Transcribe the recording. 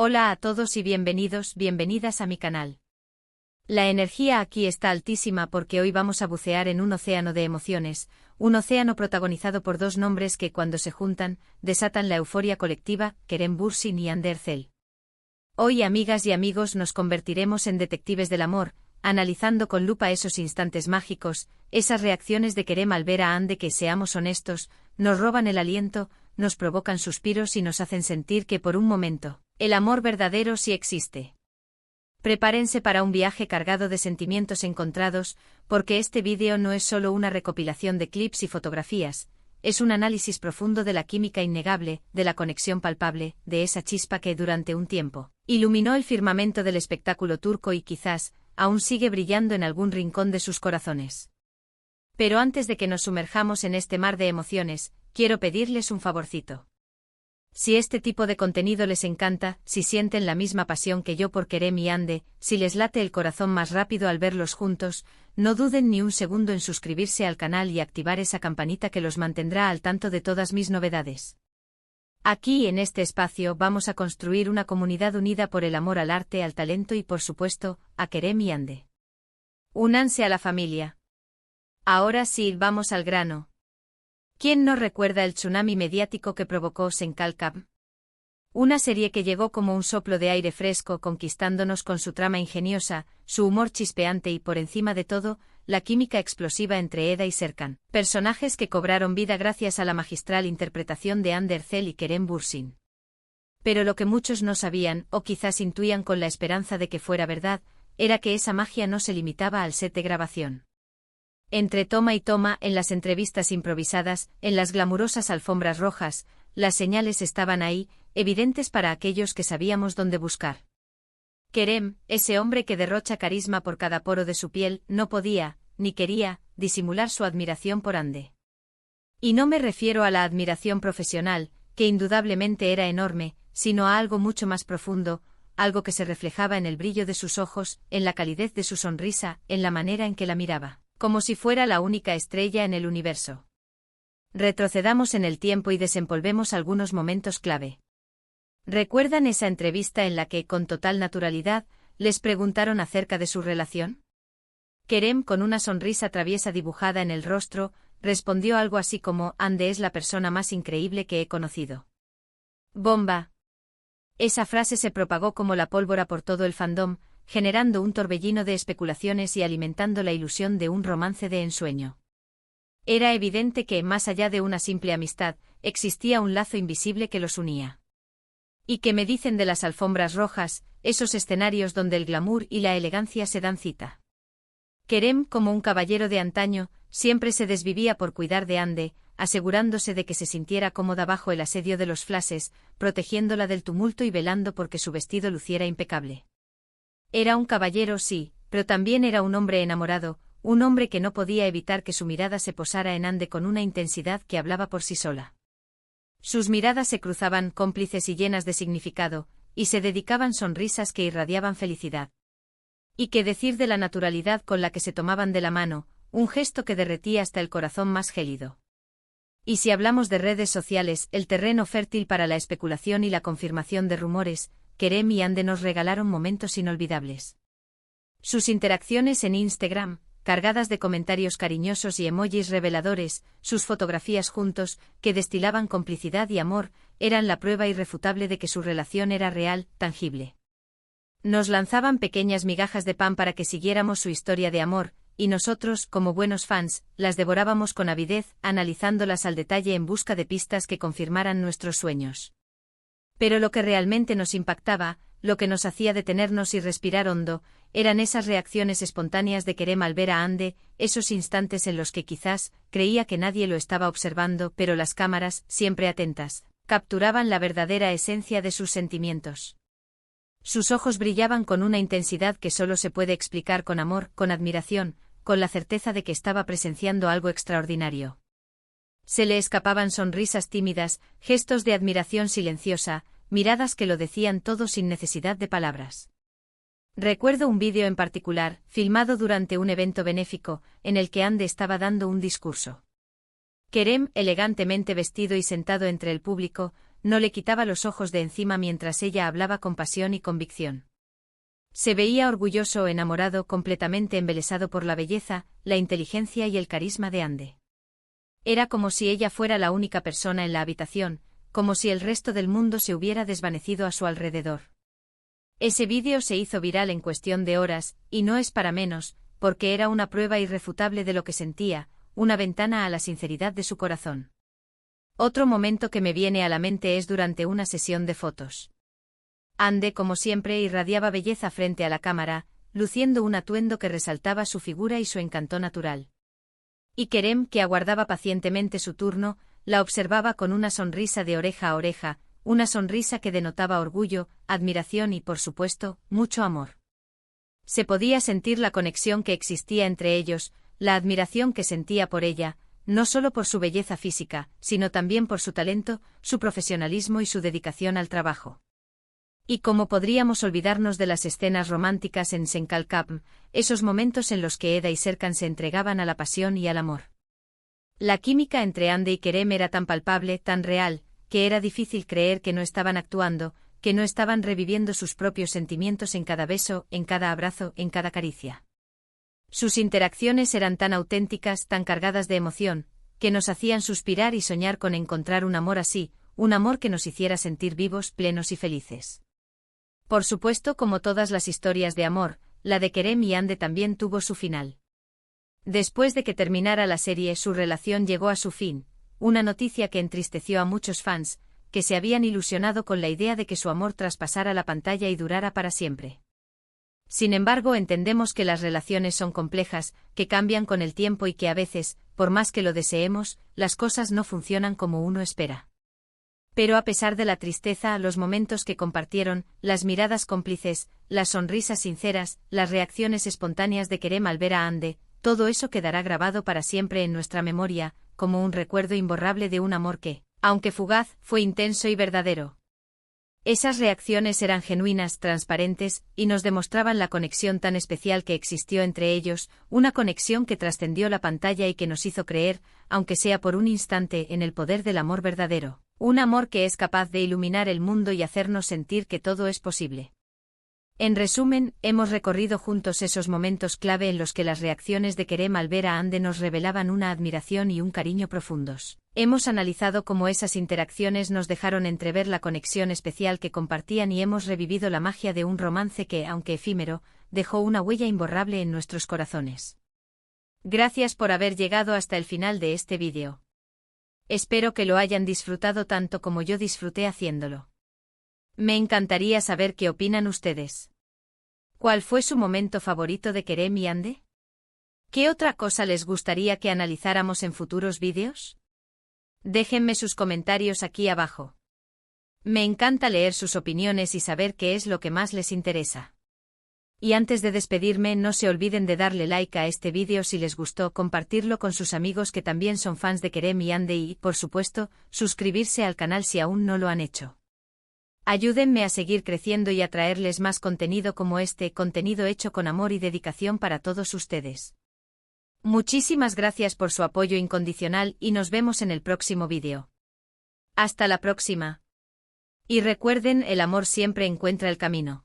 Hola a todos y bienvenidas a mi canal. La energía aquí está altísima porque hoy vamos a bucear en un océano de emociones, un océano protagonizado por dos nombres que cuando se juntan, desatan la euforia colectiva, Kerem Bürsin y Hande Erçel. Hoy, amigas y amigos, nos convertiremos en detectives del amor, analizando con lupa esos instantes mágicos, esas reacciones de Kerem al ver a Hande que, seamos honestos, nos roban el aliento, nos provocan suspiros y nos hacen sentir que por un momento, el amor verdadero sí existe. Prepárense para un viaje cargado de sentimientos encontrados, porque este vídeo no es solo una recopilación de clips y fotografías, es un análisis profundo de la química innegable, de la conexión palpable, de esa chispa que durante un tiempo iluminó el firmamento del espectáculo turco y quizás aún sigue brillando en algún rincón de sus corazones. Pero antes de que nos sumerjamos en este mar de emociones, quiero pedirles un favorcito. Si este tipo de contenido les encanta, si sienten la misma pasión que yo por Kerem y Hande, si les late el corazón más rápido al verlos juntos, no duden ni un segundo en suscribirse al canal y activar esa campanita que los mantendrá al tanto de todas mis novedades. Aquí, en este espacio, vamos a construir una comunidad unida por el amor al arte, al talento y, por supuesto, a Kerem y Hande. Únanse a la familia. Ahora sí, vamos al grano. ¿Quién no recuerda el tsunami mediático que provocó Senkalkam? Una serie que llegó como un soplo de aire fresco conquistándonos con su trama ingeniosa, su humor chispeante y por encima de todo, la química explosiva entre Eda y Serkan, personajes que cobraron vida gracias a la magistral interpretación de Hande Erçel y Kerem Bürsin. Pero lo que muchos no sabían, o quizás intuían con la esperanza de que fuera verdad, era que esa magia no se limitaba al set de grabación. Entre toma y toma, en las entrevistas improvisadas, en las glamurosas alfombras rojas, las señales estaban ahí, evidentes para aquellos que sabíamos dónde buscar. Kerem, ese hombre que derrocha carisma por cada poro de su piel, no podía, ni quería, disimular su admiración por Hande. Y no me refiero a la admiración profesional, que indudablemente era enorme, sino a algo mucho más profundo, algo que se reflejaba en el brillo de sus ojos, en la calidez de su sonrisa, en la manera en que la miraba, como si fuera la única estrella en el universo. Retrocedamos en el tiempo y desempolvemos algunos momentos clave. ¿Recuerdan esa entrevista en la que, con total naturalidad, les preguntaron acerca de su relación? Kerem, con una sonrisa traviesa dibujada en el rostro, respondió algo así como: Hande es la persona más increíble que he conocido. ¡Bomba! Esa frase se propagó como la pólvora por todo el fandom, generando un torbellino de especulaciones y alimentando la ilusión de un romance de ensueño. Era evidente que, más allá de una simple amistad, existía un lazo invisible que los unía. ¿Y qué me dicen de las alfombras rojas, esos escenarios donde el glamour y la elegancia se dan cita? Kerem, como un caballero de antaño, siempre se desvivía por cuidar de Hande, asegurándose de que se sintiera cómoda bajo el asedio de los flashes, protegiéndola del tumulto y velando porque su vestido luciera impecable. Era un caballero, sí, pero también era un hombre enamorado, un hombre que no podía evitar que su mirada se posara en Hande con una intensidad que hablaba por sí sola. Sus miradas se cruzaban, cómplices y llenas de significado, y se dedicaban sonrisas que irradiaban felicidad. ¿Y qué decir de la naturalidad con la que se tomaban de la mano, un gesto que derretía hasta el corazón más gélido? Y si hablamos de redes sociales, el terreno fértil para la especulación y la confirmación de rumores, Kerem y Hande nos regalaron momentos inolvidables. Sus interacciones en Instagram, cargadas de comentarios cariñosos y emojis reveladores, sus fotografías juntos, que destilaban complicidad y amor, eran la prueba irrefutable de que su relación era real, tangible. Nos lanzaban pequeñas migajas de pan para que siguiéramos su historia de amor, y nosotros, como buenos fans, las devorábamos con avidez, analizándolas al detalle en busca de pistas que confirmaran nuestros sueños. Pero lo que realmente nos impactaba, lo que nos hacía detenernos y respirar hondo, eran esas reacciones espontáneas de Kerem al ver a Hande, esos instantes en los que quizás creía que nadie lo estaba observando, pero las cámaras, siempre atentas, capturaban la verdadera esencia de sus sentimientos. Sus ojos brillaban con una intensidad que solo se puede explicar con amor, con admiración, con la certeza de que estaba presenciando algo extraordinario. Se le escapaban sonrisas tímidas, gestos de admiración silenciosa, miradas que lo decían todo sin necesidad de palabras. Recuerdo un vídeo en particular, filmado durante un evento benéfico, en el que Hande estaba dando un discurso. Kerem, elegantemente vestido y sentado entre el público, no le quitaba los ojos de encima mientras ella hablaba con pasión y convicción. Se veía orgulloso o enamorado, completamente embelesado por la belleza, la inteligencia y el carisma de Ande. Era como si ella fuera la única persona en la habitación, como si el resto del mundo se hubiera desvanecido a su alrededor. Ese vídeo se hizo viral en cuestión de horas, y no es para menos, porque era una prueba irrefutable de lo que sentía, una ventana a la sinceridad de su corazón. Otro momento que me viene a la mente es durante una sesión de fotos. Ande, como siempre, irradiaba belleza frente a la cámara, luciendo un atuendo que resaltaba su figura y su encanto natural. Y Kerem, que aguardaba pacientemente su turno, la observaba con una sonrisa de oreja a oreja, una sonrisa que denotaba orgullo, admiración y, por supuesto, mucho amor. Se podía sentir la conexión que existía entre ellos, la admiración que sentía por ella, no solo por su belleza física, sino también por su talento, su profesionalismo y su dedicación al trabajo. Y cómo podríamos olvidarnos de las escenas románticas en Senkalkapm, esos momentos en los que Eda y Serkan se entregaban a la pasión y al amor. La química entre Ande y Kerem era tan palpable, tan real, que era difícil creer que no estaban actuando, que no estaban reviviendo sus propios sentimientos en cada beso, en cada abrazo, en cada caricia. Sus interacciones eran tan auténticas, tan cargadas de emoción, que nos hacían suspirar y soñar con encontrar un amor así, un amor que nos hiciera sentir vivos, plenos y felices. Por supuesto, como todas las historias de amor, la de Kerem y Ande también tuvo su final. Después de que terminara la serie, su relación llegó a su fin, una noticia que entristeció a muchos fans, que se habían ilusionado con la idea de que su amor traspasara la pantalla y durara para siempre. Sin embargo, entendemos que las relaciones son complejas, que cambian con el tiempo y que a veces, por más que lo deseemos, las cosas no funcionan como uno espera. Pero a pesar de la tristeza, los momentos que compartieron, las miradas cómplices, las sonrisas sinceras, las reacciones espontáneas de Kerem al ver a Ande, todo eso quedará grabado para siempre en nuestra memoria, como un recuerdo imborrable de un amor que, aunque fugaz, fue intenso y verdadero. Esas reacciones eran genuinas, transparentes, y nos demostraban la conexión tan especial que existió entre ellos, una conexión que trascendió la pantalla y que nos hizo creer, aunque sea por un instante, en el poder del amor verdadero. Un amor que es capaz de iluminar el mundo y hacernos sentir que todo es posible. En resumen, hemos recorrido juntos esos momentos clave en los que las reacciones de Kerem al ver a Ande nos revelaban una admiración y un cariño profundos. Hemos analizado cómo esas interacciones nos dejaron entrever la conexión especial que compartían y hemos revivido la magia de un romance que, aunque efímero, dejó una huella imborrable en nuestros corazones. Gracias por haber llegado hasta el final de este vídeo. Espero que lo hayan disfrutado tanto como yo disfruté haciéndolo. Me encantaría saber qué opinan ustedes. ¿Cuál fue su momento favorito de Kerem y Ande? ¿Qué otra cosa les gustaría que analizáramos en futuros vídeos? Déjenme sus comentarios aquí abajo. Me encanta leer sus opiniones y saber qué es lo que más les interesa. Y antes de despedirme, no se olviden de darle like a este vídeo si les gustó, compartirlo con sus amigos que también son fans de Kerem y Ande y, por supuesto, suscribirse al canal si aún no lo han hecho. Ayúdenme a seguir creciendo y a traerles más contenido como este, contenido hecho con amor y dedicación para todos ustedes. Muchísimas gracias por su apoyo incondicional y nos vemos en el próximo vídeo. Hasta la próxima. Y recuerden, el amor siempre encuentra el camino.